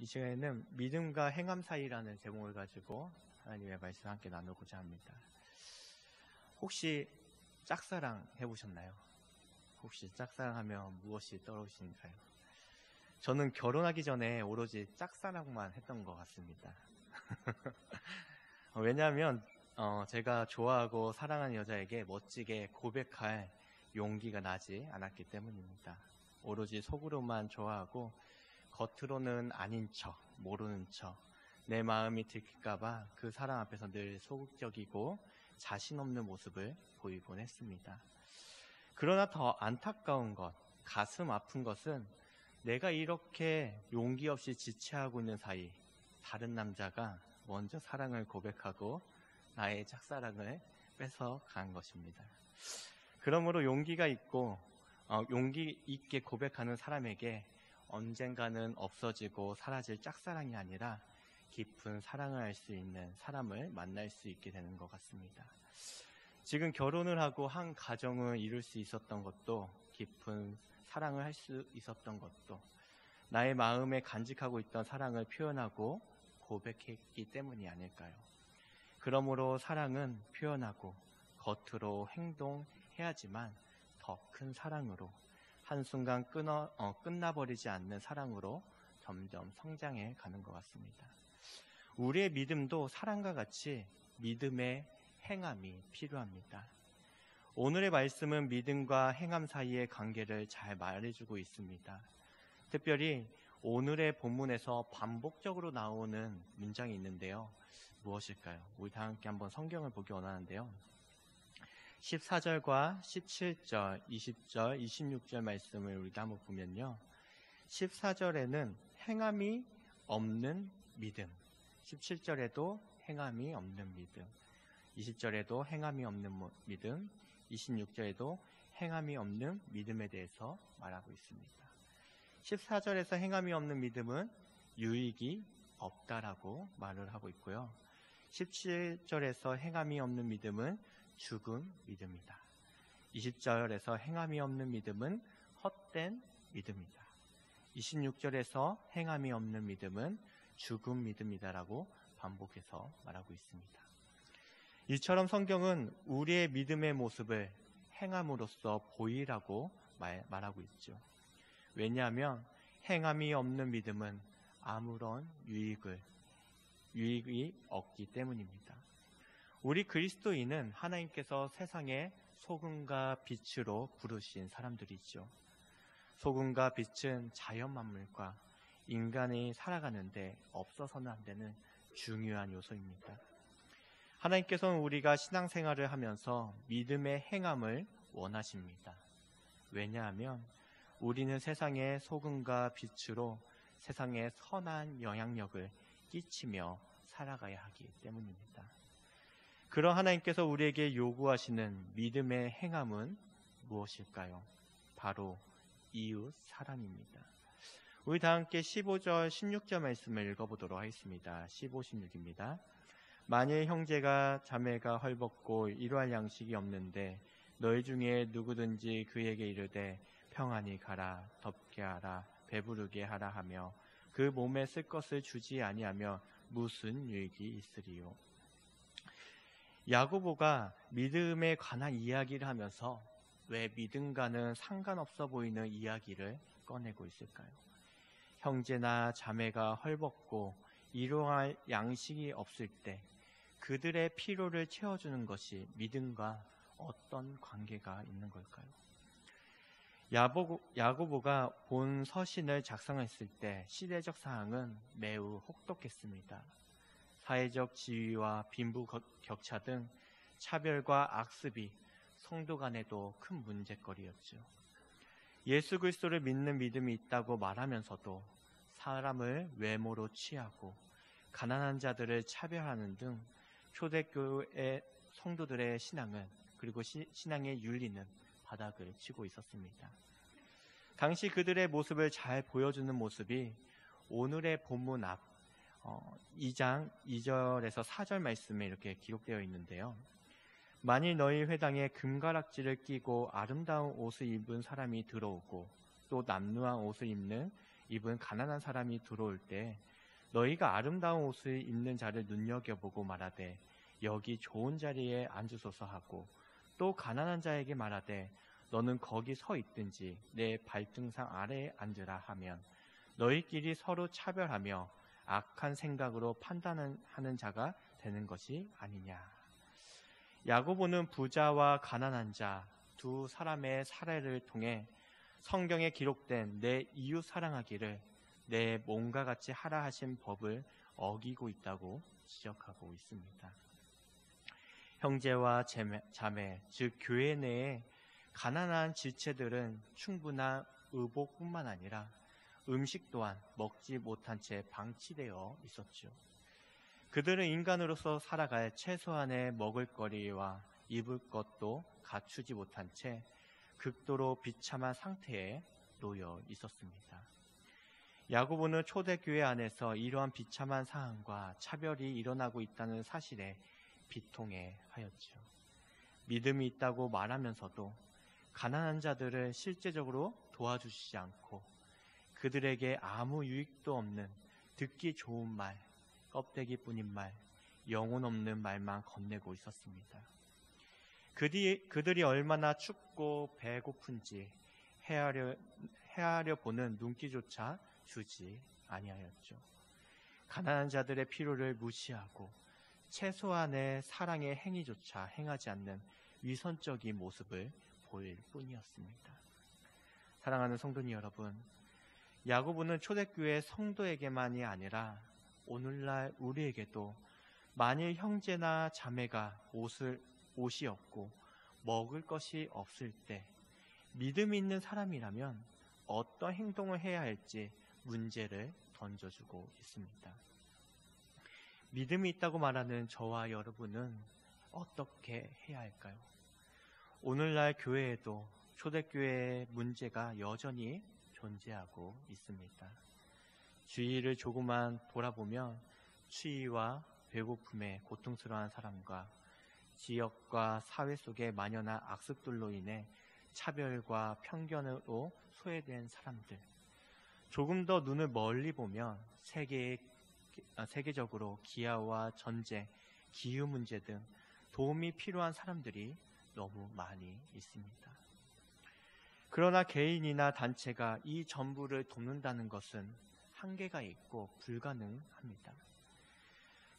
이 시간에는 믿음과 행함 사이라는 제목을 가지고 하나님의 말씀을 함께 나누고자 합니다. 혹시 짝사랑 해보셨나요? 혹시 짝사랑하면 무엇이 떠오르시는가요? 저는 결혼하기 전에 오로지 짝사랑만 했던 것 같습니다. 왜냐하면 제가 좋아하고 사랑하는 여자에게 멋지게 고백할 용기가 나지 않았기 때문입니다. 오로지 속으로만 좋아하고 겉으로는 아닌 척, 모르는 척, 내 마음이 들킬까봐 그 사람 앞에서 늘 소극적이고 자신 없는 모습을 보이곤 했습니다. 그러나 더 안타까운 것, 가슴 아픈 것은 내가 이렇게 용기 없이 지체하고 있는 사이 다른 남자가 먼저 사랑을 고백하고 나의 짝사랑을 뺏어간 것입니다. 그러므로 용기가 있고 용기 있게 고백하는 사람에게 언젠가는 없어지고 사라질 짝사랑이 아니라 깊은 사랑을 할 수 있는 사람을 만날 수 있게 되는 것 같습니다. 지금 결혼을 하고 한 가정을 이룰 수 있었던 것도, 깊은 사랑을 할 수 있었던 것도 나의 마음에 간직하고 있던 사랑을 표현하고 고백했기 때문이 아닐까요? 그러므로 사랑은 표현하고 겉으로 행동해야지만 더 큰 사랑으로, 한순간 끝나버리지 않는 사랑으로 점점 성장해 가는 것 같습니다. 우리의 믿음도 사랑과 같이 믿음의 행함이 필요합니다. 오늘의 말씀은 믿음과 행함 사이의 관계를 잘 말해주고 있습니다. 특별히 오늘의 본문에서 반복적으로 나오는 문장이 있는데요. 무엇일까요? 우리 다 함께 한번 성경을 보기 원하는데요. 14절과 17절, 20절, 26절 말씀을 우리가 한번 보면요. 14절에는 행함이 없는 믿음, 17절에도 행함이 없는 믿음, 20절에도 행함이 없는 믿음, 26절에도 행함이 없는 믿음에 대해서 말하고 있습니다. 14절에서 행함이 없는 믿음은 유익이 없다라고 말을 하고 있고요. 17절에서 행함이 없는 믿음은 죽은 믿음이다. 20절에서 행함이 없는 믿음은 헛된 믿음이다. 26절에서 행함이 없는 믿음은 죽은 믿음이다라고 반복해서 말하고 있습니다. 이처럼 성경은 우리의 믿음의 모습을 행함으로써 보이라고 말하고 있죠. 왜냐하면 행함이 없는 믿음은 아무런 유익이 없기 때문입니다. 우리 그리스도인은 하나님께서 세상의 소금과 빛으로 부르신 사람들이죠. 소금과 빛은 자연 만물과 인간이 살아가는데 없어서는 안 되는 중요한 요소입니다. 하나님께서는 우리가 신앙생활을 하면서 믿음의 행함을 원하십니다. 왜냐하면 우리는 세상의 소금과 빛으로 세상에 선한 영향력을 끼치며 살아가야 하기 때문입니다. 그런 하나님께서 우리에게 요구하시는 믿음의 행함은 무엇일까요? 바로 이웃 사랑입니다. 우리 다 함께 15절, 16절 말씀을 읽어보도록 하겠습니다. 15, 16입니다. 만일 형제가 자매가 헐벗고 이러할 양식이 없는데 너희 중에 누구든지 그에게 이르되 평안히 가라, 덥게 하라, 배부르게 하라 하며 그 몸에 쓸 것을 주지 아니하며 무슨 유익이 있으리요? 야고보가 믿음에 관한 이야기를 하면서 왜 믿음과는 상관없어 보이는 이야기를 꺼내고 있을까요? 형제나 자매가 헐벗고 일용할 양식이 없을 때 그들의 필요를 채워주는 것이 믿음과 어떤 관계가 있는 걸까요? 야고보가 본 서신을 작성했을 때 시대적 상황은 매우 혹독했습니다. 사회적 지위와 빈부격차 등 차별과 악습이 성도 간에도 큰 문제거리였죠. 예수 그리스도를 믿는 믿음이 있다고 말하면서도 사람을 외모로 취하고 가난한 자들을 차별하는 등 초대교회 성도들의 신앙은, 그리고 신앙의 윤리는 바닥을 치고 있었습니다. 당시 그들의 모습을 잘 보여주는 모습이 오늘의 본문 앞 2장 2절에서 4절 말씀에 이렇게 기록되어 있는데요. 만일 너희 회당에 금가락지를 끼고 아름다운 옷을 입은 사람이 들어오고 또 남루한 옷을 입는 입은 가난한 사람이 들어올 때 너희가 아름다운 옷을 입는 자를 눈여겨보고 말하되 여기 좋은 자리에 앉으소서 하고 또 가난한 자에게 말하되 너는 거기 서 있든지 내 발등상 아래에 앉으라 하면 너희끼리 서로 차별하며 악한 생각으로 판단하는 자가 되는 것이 아니냐. 야고보는 부자와 가난한 자 두 사람의 사례를 통해 성경에 기록된 내 이웃 사랑하기를 내 몸과 같이 하라 하신 법을 어기고 있다고 지적하고 있습니다. 형제와 자매, 즉 교회 내에 가난한 지체들은 충분한 의복뿐만 아니라 음식 또한 먹지 못한 채 방치되어 있었죠. 그들은 인간으로서 살아갈 최소한의 먹을거리와 입을 것도 갖추지 못한 채 극도로 비참한 상태에 놓여 있었습니다. 야고보는 초대교회 안에서 이러한 비참한 상황과 차별이 일어나고 있다는 사실에 비통해 하였죠. 믿음이 있다고 말하면서도 가난한 자들을 실제적으로 도와주시지 않고 그들에게 아무 유익도 없는 듣기 좋은 말, 껍데기뿐인 말, 영혼 없는 말만 건네고 있었습니다. 그들이 얼마나 춥고 배고픈지 헤아려 보는 눈기조차 주지 아니하였죠. 가난한 자들의 필요를 무시하고 최소한의 사랑의 행위조차 행하지 않는 위선적인 모습을 보일 뿐이었습니다. 사랑하는 성도님 여러분, 야고보는 초대교회 성도에게만이 아니라 오늘날 우리에게도 만일 형제나 자매가 옷이 없고 먹을 것이 없을 때 믿음이 있는 사람이라면 어떤 행동을 해야 할지 문제를 던져주고 있습니다. 믿음이 있다고 말하는 저와 여러분은 어떻게 해야 할까요? 오늘날 교회에도 초대교회의 문제가 여전히 존재하고 있습니다. 주위를 조금만 돌아보면 추위와 배고픔에 고통스러워하는 사람과 지역과 사회 속에 만연한 악습들로 인해 차별과 편견으로 소외된 사람들, 조금 더 눈을 멀리 보면 세계적으로 기아와 전쟁, 기후 문제 등 도움이 필요한 사람들이 너무 많이 있습니다. 그러나 개인이나 단체가 이 전부를 돕는다는 것은 한계가 있고 불가능합니다.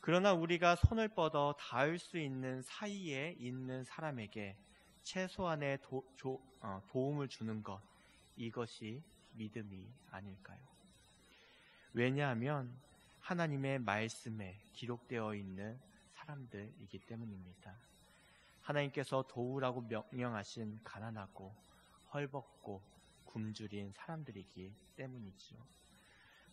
그러나 우리가 손을 뻗어 닿을 수 있는 사이에 있는 사람에게 최소한의 도움을 주는 것, 이것이 믿음이 아닐까요? 왜냐하면 하나님의 말씀에 기록되어 있는 사람들이기 때문입니다. 하나님께서 도우라고 명령하신 가난하고 헐벗고 굶주린 사람들이기 때문이죠.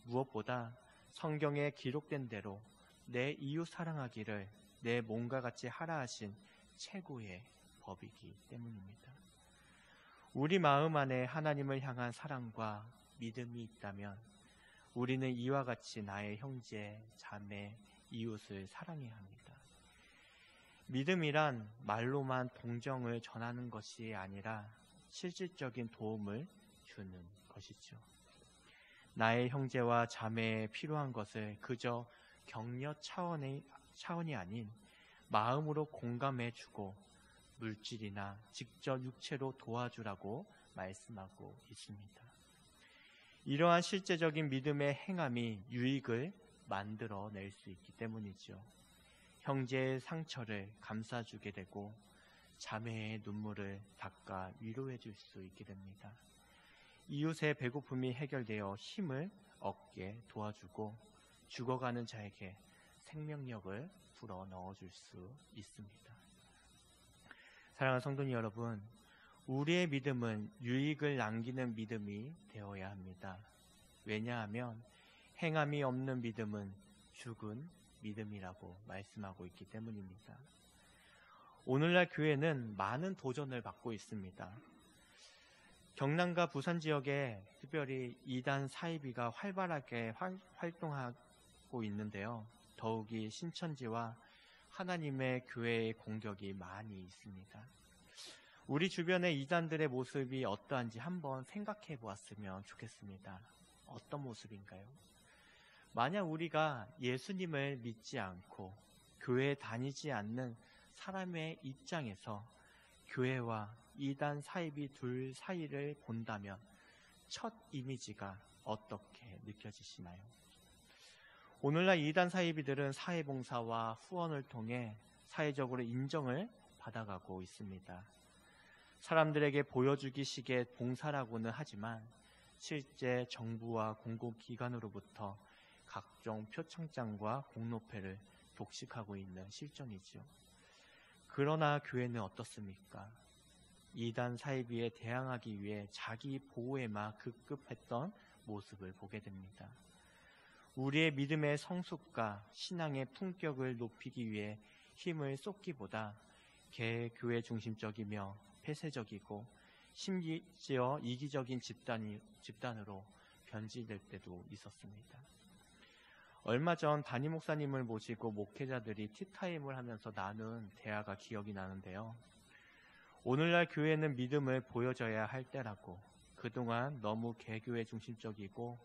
무엇보다 성경에 기록된 대로 내 이웃 사랑하기를 내 몸과 같이 하라 하신 최고의 법이기 때문입니다. 우리 마음 안에 하나님을 향한 사랑과 믿음이 있다면 우리는 이와 같이 나의 형제, 자매, 이웃을 사랑해야 합니다. 믿음이란 말로만 동정을 전하는 것이 아니라 실질적인 도움을 주는 것이죠. 나의 형제와 자매에 필요한 것을 그저 격려 차원이 아닌 마음으로 공감해주고 물질이나 직접 육체로 도와주라고 말씀하고 있습니다. 이러한 실제적인 믿음의 행함이 유익을 만들어낼 수 있기 때문이죠. 형제의 상처를 감싸주게 되고 자매의 눈물을 닦아 위로해 줄 수 있게 됩니다. 이웃의 배고픔이 해결되어 힘을 얻게 도와주고 죽어가는 자에게 생명력을 불어 넣어줄 수 있습니다. 사랑하는 성도님 여러분, 우리의 믿음은 유익을 남기는 믿음이 되어야 합니다. 왜냐하면 행함이 없는 믿음은 죽은 믿음이라고 말씀하고 있기 때문입니다. 오늘날 교회는 많은 도전을 받고 있습니다. 경남과 부산 지역에 특별히 이단 사이비가 활발하게 활동하고 있는데요. 더욱이 신천지와 하나님의 교회의 공격이 많이 있습니다. 우리 주변의 이단들의 모습이 어떠한지 한번 생각해 보았으면 좋겠습니다. 어떤 모습인가요? 만약 우리가 예수님을 믿지 않고 교회에 다니지 않는 사람의 입장에서 교회와 이단 사이비 둘 사이를 본다면 첫 이미지가 어떻게 느껴지시나요? 오늘날 이단 사이비들은 사회봉사와 후원을 통해 사회적으로 인정을 받아가고 있습니다. 사람들에게 보여주기식의 봉사라고는 하지만 실제 정부와 공공기관으로부터 각종 표창장과 공로패를 독식하고 있는 실정이지요. 그러나 교회는 어떻습니까? 이단 사이비에 대항하기 위해 자기 보호에만 급급했던 모습을 보게 됩니다. 우리의 믿음의 성숙과 신앙의 품격을 높이기 위해 힘을 쏟기보다 개교회 중심적이며 폐쇄적이고 심지어 이기적인 집단으로 변질될 때도 있었습니다. 얼마 전 담임 목사님을 모시고 목회자들이 티타임을 하면서 나눈 대화가 기억이 나는데요. 오늘날 교회는 믿음을 보여줘야 할 때라고, 그동안 너무 개교회 중심적이고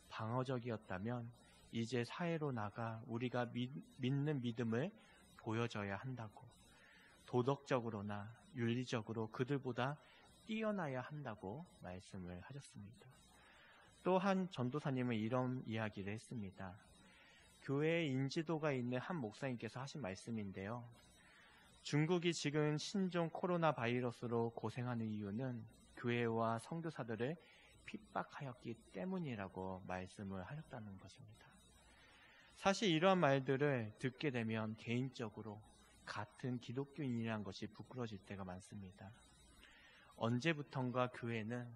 방어적이었다면 이제 사회로 나가 우리가 믿는 믿음을 보여줘야 한다고, 도덕적으로나 윤리적으로 그들보다 뛰어나야 한다고 말씀을 하셨습니다. 또 한 전도사님은 이런 이야기를 했습니다. 교회에 인지도가 있는 한 목사님께서 하신 말씀인데요. 중국이 지금 신종 코로나 바이러스로 고생하는 이유는 교회와 선교사들을 핍박하였기 때문이라고 말씀을 하셨다는 것입니다. 사실 이러한 말들을 듣게 되면 개인적으로 같은 기독교인이라는 것이 부끄러질 때가 많습니다. 언제부턴가 교회는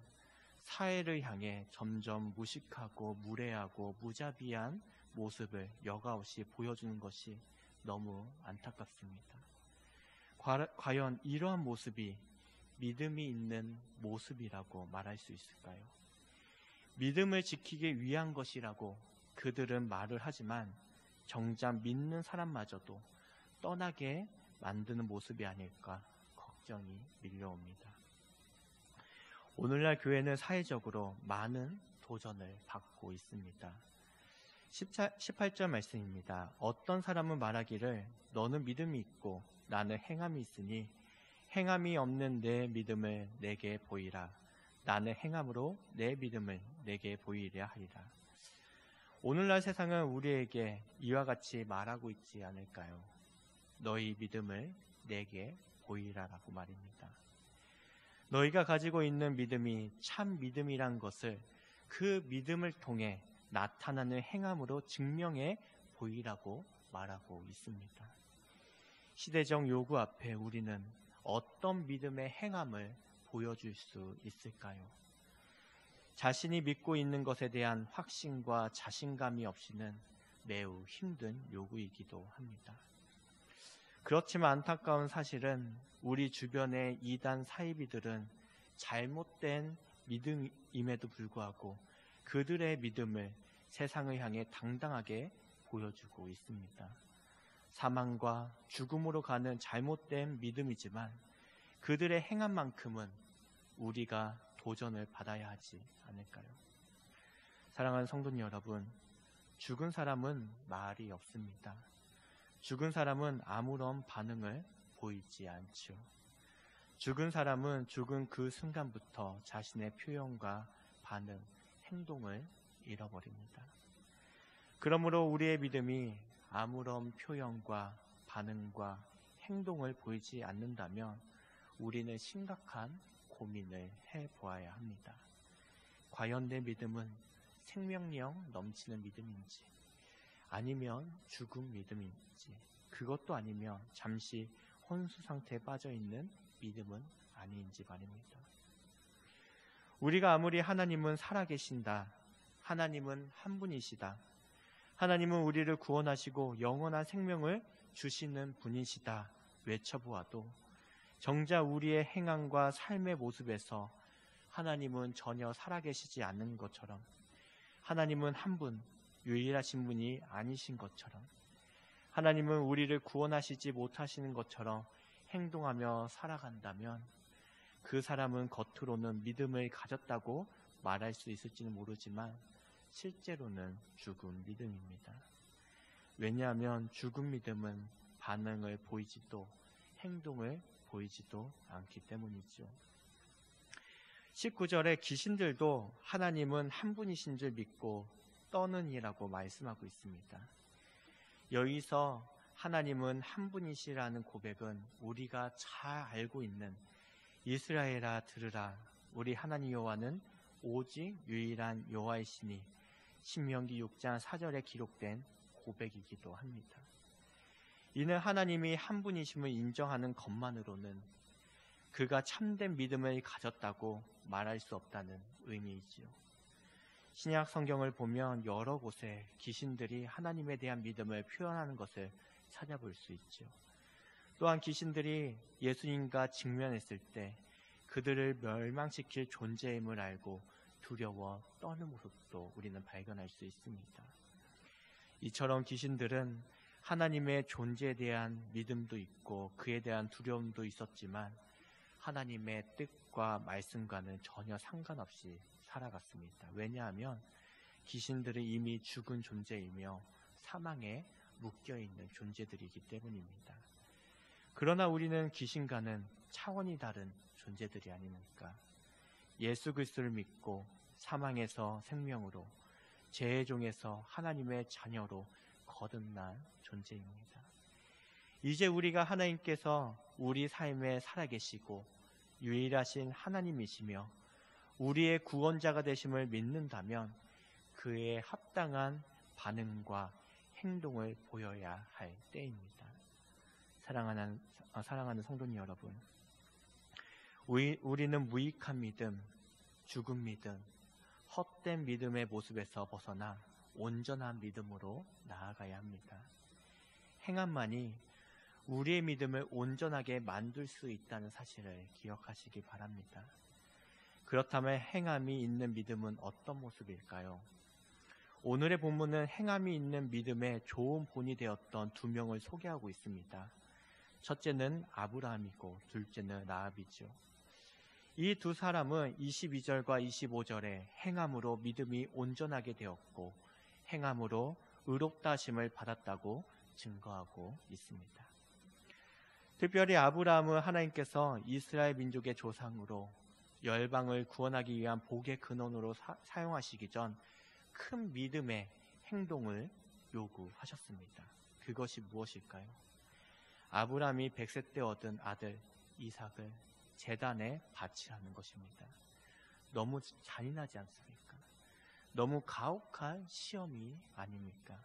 사회를 향해 점점 무식하고 무례하고 무자비한 모습을 여과없이 보여주는 것이 너무 안타깝습니다. 과연 이러한 모습이 믿음이 있는 모습이라고 말할 수 있을까요? 믿음을 지키기 위한 것이라고 그들은 말을 하지만 정작 믿는 사람마저도 떠나게 만드는 모습이 아닐까 걱정이 밀려옵니다. 오늘날 교회는 사회적으로 많은 도전을 받고 있습니다. 18절 말씀입니다. 어떤 사람은 말하기를 너는 믿음이 있고 나는 행함이 있으니 행함이 없는 내 믿음을 내게 보이라. 나는 행함으로 내 믿음을 내게 보이려 하리라. 오늘날 세상은 우리에게 이와 같이 말하고 있지 않을까요? 너희 믿음을 내게 보이라라고 말입니다. 너희가 가지고 있는 믿음이 참 믿음이란 것을 그 믿음을 통해 나타나는 행함으로 증명해 보이라고 말하고 있습니다. 시대적 요구 앞에 우리는 어떤 믿음의 행함을 보여줄 수 있을까요? 자신이 믿고 있는 것에 대한 확신과 자신감이 없이는 매우 힘든 요구이기도 합니다. 그렇지만 안타까운 사실은 우리 주변의 이단 사이비들은 잘못된 믿음임에도 불구하고 그들의 믿음을 세상을 향해 당당하게 보여주고 있습니다. 사망과 죽음으로 가는 잘못된 믿음이지만 그들의 행함만큼은 우리가 도전을 받아야 하지 않을까요? 사랑하는 성도님 여러분, 죽은 사람은 말이 없습니다. 죽은 사람은 아무런 반응을 보이지 않죠. 죽은 사람은 죽은 그 순간부터 자신의 표현과 반응, 행동을 잃어버립니다. 그러므로 우리의 믿음이 아무런 표현과 반응과 행동을 보이지 않는다면 우리는 심각한 고민을 해보아야 합니다. 과연 내 믿음은 생명력 넘치는 믿음인지, 아니면 죽은 믿음인지, 그것도 아니면 잠시 혼수 상태에 빠져있는 믿음은 아닌지 말입니다. 우리가 아무리 하나님은 살아계신다, 하나님은 한 분이시다, 하나님은 우리를 구원하시고 영원한 생명을 주시는 분이시다 외쳐보아도 정작 우리의 행함과 삶의 모습에서 하나님은 전혀 살아계시지 않는 것처럼, 하나님은 한 분, 유일하신 분이 아니신 것처럼, 하나님은 우리를 구원하시지 못하시는 것처럼 행동하며 살아간다면 그 사람은 겉으로는 믿음을 가졌다고 말할 수 있을지는 모르지만 실제로는 죽은 믿음입니다. 왜냐하면 죽은 믿음은 반응을 보이지도 행동을 보이지도 않기 때문이죠. 19절에 귀신들도 하나님은 한 분이신 줄 믿고 떠느니라고 말씀하고 있습니다. 여기서 하나님은 한 분이시라는 고백은 우리가 잘 알고 있는 이스라엘아 들으라 우리 하나님 여호와는 오직 유일한 여호와이시니 신명기 6장 4절에 기록된 고백이기도 합니다. 이는 하나님이 한 분이심을 인정하는 것만으로는 그가 참된 믿음을 가졌다고 말할 수 없다는 의미이지요. 신약 성경을 보면 여러 곳에 귀신들이 하나님에 대한 믿음을 표현하는 것을 찾아볼 수 있죠. 또한 귀신들이 예수님과 직면했을 때 그들을 멸망시킬 존재임을 알고 두려워 떠는 모습도 우리는 발견할 수 있습니다. 이처럼 귀신들은 하나님의 존재에 대한 믿음도 있고 그에 대한 두려움도 있었지만 하나님의 뜻과 말씀과는 전혀 상관없이 살아갔습니다. 왜냐하면 귀신들은 이미 죽은 존재이며 사망에 묶여있는 존재들이기 때문입니다. 그러나 우리는 귀신과는 차원이 다른 존재들이 아닙니까? 예수 그리스도를 믿고 사망에서 생명으로 죄의 종에서 하나님의 자녀로 거듭난 존재입니다. 이제 우리가 하나님께서 우리 삶에 살아계시고 유일하신 하나님이시며 우리의 구원자가 되심을 믿는다면 그에 합당한 반응과 행동을 보여야 할 때입니다. 사랑하는 성도님 여러분, 우리는 무익한 믿음, 죽은 믿음, 헛된 믿음의 모습에서 벗어나 온전한 믿음으로 나아가야 합니다. 행함만이 우리의 믿음을 온전하게 만들 수 있다는 사실을 기억하시기 바랍니다. 그렇다면 행함이 있는 믿음은 어떤 모습일까요? 오늘의 본문은 행함이 있는 믿음의 좋은 본이 되었던 두 명을 소개하고 있습니다. 첫째는 아브라함이고 둘째는 라합이죠. 이 두 사람은 22절과 25절에 행함으로 믿음이 온전하게 되었고 행함으로 의롭다 하심을 받았다고 증거하고 있습니다. 특별히 아브라함은 하나님께서 이스라엘 민족의 조상으로 열방을 구원하기 위한 복의 근원으로 사용하시기 전 큰 믿음의 행동을 요구하셨습니다. 그것이 무엇일까요? 아브라함이 100세 때 얻은 아들 이삭을 제단에 바치라는 것입니다. 너무 잔인하지 않습니까? 너무 가혹한 시험이 아닙니까?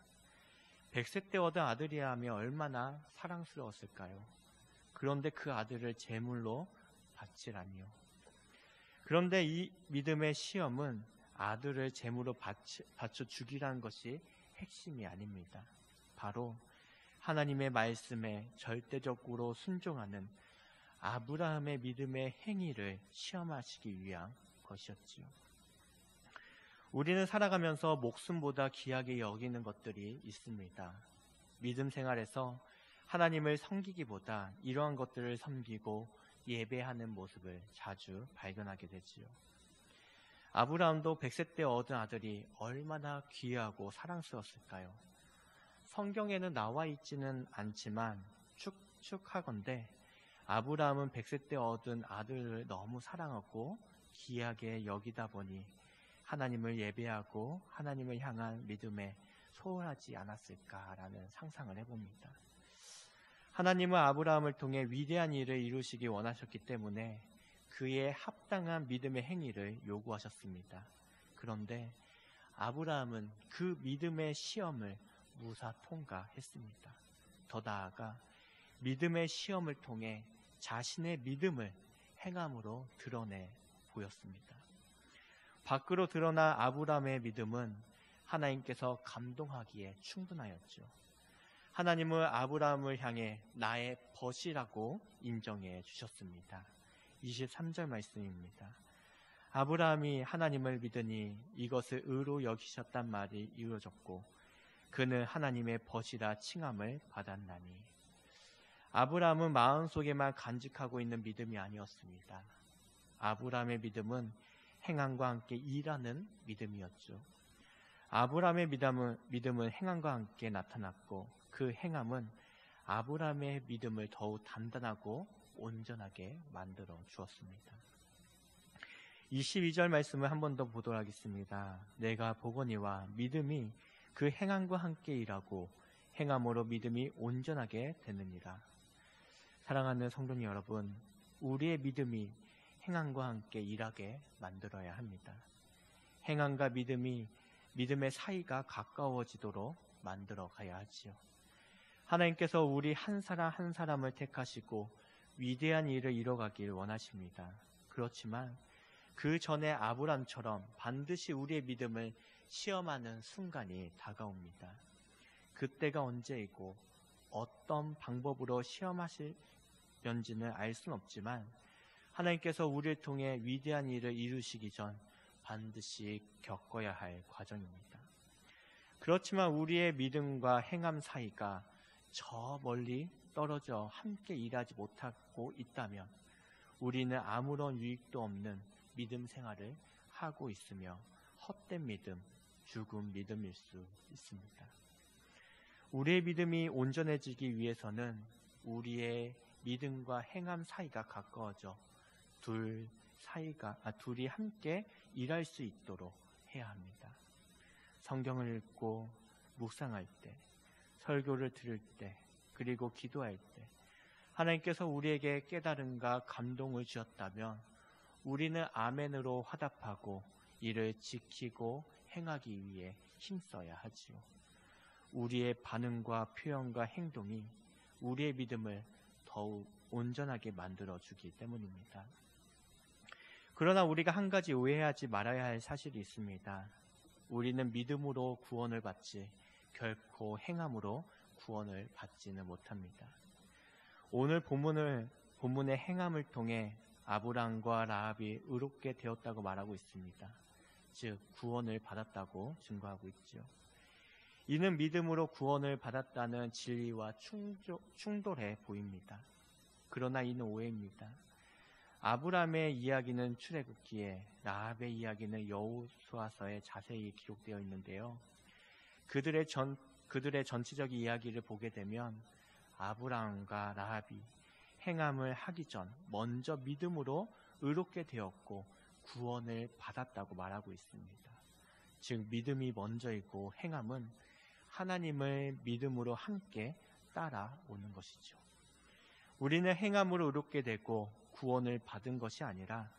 100세 때 얻은 아들이야 하면 얼마나 사랑스러웠을까요? 그런데 그 아들을 제물로 바치라니요. 그런데 이 믿음의 시험은 아들을 제물로 바쳐 죽이라는 것이 핵심이 아닙니다. 바로 하나님의 말씀에 절대적으로 순종하는 아브라함의 믿음의 행위를 시험하시기 위한 것이었지요. 우리는 살아가면서 목숨보다 귀하게 여기는 것들이 있습니다. 믿음 생활에서 하나님을 섬기기보다 이러한 것들을 섬기고 예배하는 모습을 자주 발견하게 되지요. 아브라함도 100세 때 얻은 아들이 얼마나 귀하고 사랑스러웠을까요? 성경에는 나와 있지는 않지만 추측하건대 아브라함은 100세 때 얻은 아들을 너무 사랑하고 귀하게 여기다 보니 하나님을 예배하고 하나님을 향한 믿음에 소홀하지 않았을까라는 상상을 해봅니다. 하나님은 아브라함을 통해 위대한 일을 이루시기 원하셨기 때문에 그의 합당한 믿음의 행위를 요구하셨습니다. 그런데 아브라함은 그 믿음의 시험을 무사 통과했습니다. 더 나아가 믿음의 시험을 통해 자신의 믿음을 행함으로 드러내 보였습니다. 밖으로 드러난 아브라함의 믿음은 하나님께서 감동하기에 충분하였죠. 하나님은 아브라함을 향해 나의 벗이라고 인정해 주셨습니다. 23절 말씀입니다. 아브라함이 하나님을 믿으니 이것을 의로 여기셨단 말이 이루어졌고 그는 하나님의 벗이라 칭함을 받았나니. 아브라함은 마음속에만 간직하고 있는 믿음이 아니었습니다. 아브라함의 믿음은 행함과 함께 일하는 믿음이었죠. 아브라함의 믿음은 행함과 함께 나타났고 그 행함은 아브라함의 믿음을 더욱 단단하고 온전하게 만들어 주었습니다. 22절 말씀을 한 번 더 보도록 하겠습니다. 내가 보거니와 믿음이 그 행함과 함께 일하고 행함으로 믿음이 온전하게 되느니라. 사랑하는 성도님 여러분, 우리의 믿음이 행함과 함께 일하게 만들어야 합니다. 행함과 믿음의 사이가 가까워지도록 만들어 가야 하지요. 하나님께서 우리 한 사람 한 사람을 택하시고 위대한 일을 이뤄가길 원하십니다. 그렇지만 그 전에 아브람처럼 반드시 우리의 믿음을 시험하는 순간이 다가옵니다. 그때가 언제이고 어떤 방법으로 시험하실런지는 알 수는 없지만 하나님께서 우리를 통해 위대한 일을 이루시기 전 반드시 겪어야 할 과정입니다. 그렇지만 우리의 믿음과 행함 사이가 저 멀리 떨어져 함께 일하지 못하고 있다면 우리는 아무런 유익도 없는 믿음 생활을 하고 있으며 헛된 믿음, 죽은 믿음일 수 있습니다. 우리의 믿음이 온전해지기 위해서는 우리의 믿음과 행함 사이가 가까워져 둘이 함께 일할 수 있도록 해야 합니다. 성경을 읽고 묵상할 때, 설교를 들을 때, 그리고 기도할 때 하나님께서 우리에게 깨달음과 감동을 주셨다면 우리는 아멘으로 화답하고 이를 지키고 행하기 위해 힘써야 하지요. 우리의 반응과 표현과 행동이 우리의 믿음을 더욱 온전하게 만들어주기 때문입니다. 그러나 우리가 한 가지 오해하지 말아야 할 사실이 있습니다. 우리는 믿음으로 구원을 받지 결코 행함으로 구원을 받지는 못합니다. 오늘 본문의 행함을 통해 아브람과 라합이 의롭게 되었다고 말하고 있습니다. 즉 구원을 받았다고 증거하고 있죠. 이는 믿음으로 구원을 받았다는 진리와 충돌해 보입니다. 그러나 이는 오해입니다. 아브람의 이야기는 출애굽기에, 라합의 이야기는 여호수아서에 자세히 기록되어 있는데요. 그들의 전체적 이야기를 보게 되면 아브람과 라합이 행함을 하기 전 먼저 믿음으로 의롭게 되었고 구원을 받았다고 말하고 있습니다. 즉 믿음이 먼저이고 행함은 하나님을 믿음으로 함께 따라오는 것이죠. 우리는 행함으로 의롭게 되고 구원을 받은 것이 아니라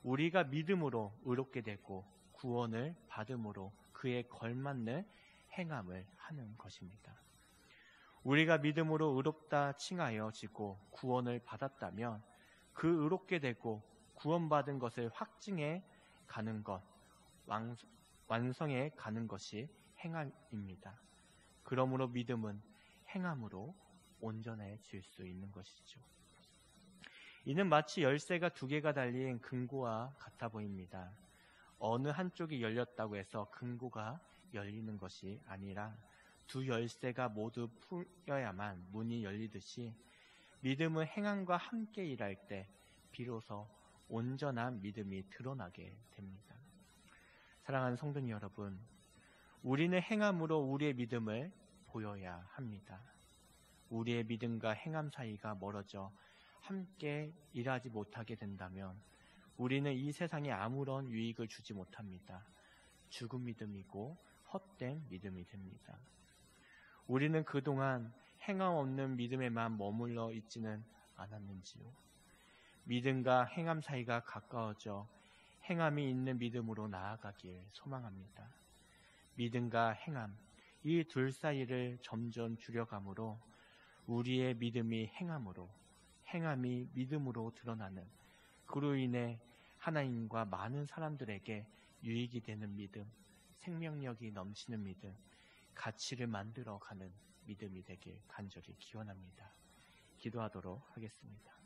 우리가 믿음으로 의롭게 되고 구원을 받음으로 그에 걸맞는 행함을 하는 것입니다. 우리가 믿음으로 의롭다 칭하여지고 구원을 받았다면 그 의롭게 되고 구원받은 것을 확증해 가는 것, 완성해 가는 것이 행함입니다. 그러므로 믿음은 행함으로 온전해질 수 있는 것이죠. 이는 마치 열쇠가 두 개가 달린 금고와 같아 보입니다. 어느 한쪽이 열렸다고 해서 금고가 열리는 것이 아니라 두 열쇠가 모두 풀려야만 문이 열리듯이 믿음은 행함과 함께 일할 때 비로소 온전한 믿음이 드러나게 됩니다. 사랑하는 성도님 여러분, 우리는 행함으로 우리의 믿음을 보여야 합니다. 우리의 믿음과 행함 사이가 멀어져 함께 일하지 못하게 된다면 우리는 이 세상에 아무런 유익을 주지 못합니다. 죽은 믿음이고 헛된 믿음이 됩니다. 우리는 그동안 행함 없는 믿음에만 머물러 있지는 않았는지요. 믿음과 행함 사이가 가까워져 행함이 있는 믿음으로 나아가길 소망합니다. 믿음과 행함, 이 둘 사이를 점점 줄여감으로 우리의 믿음이 행함으로, 행함이 믿음으로 드러나는, 그로 인해 하나님과 많은 사람들에게 유익이 되는 믿음, 생명력이 넘치는 믿음, 가치를 만들어가는 믿음이 되길 간절히 기원합니다. 기도하도록 하겠습니다.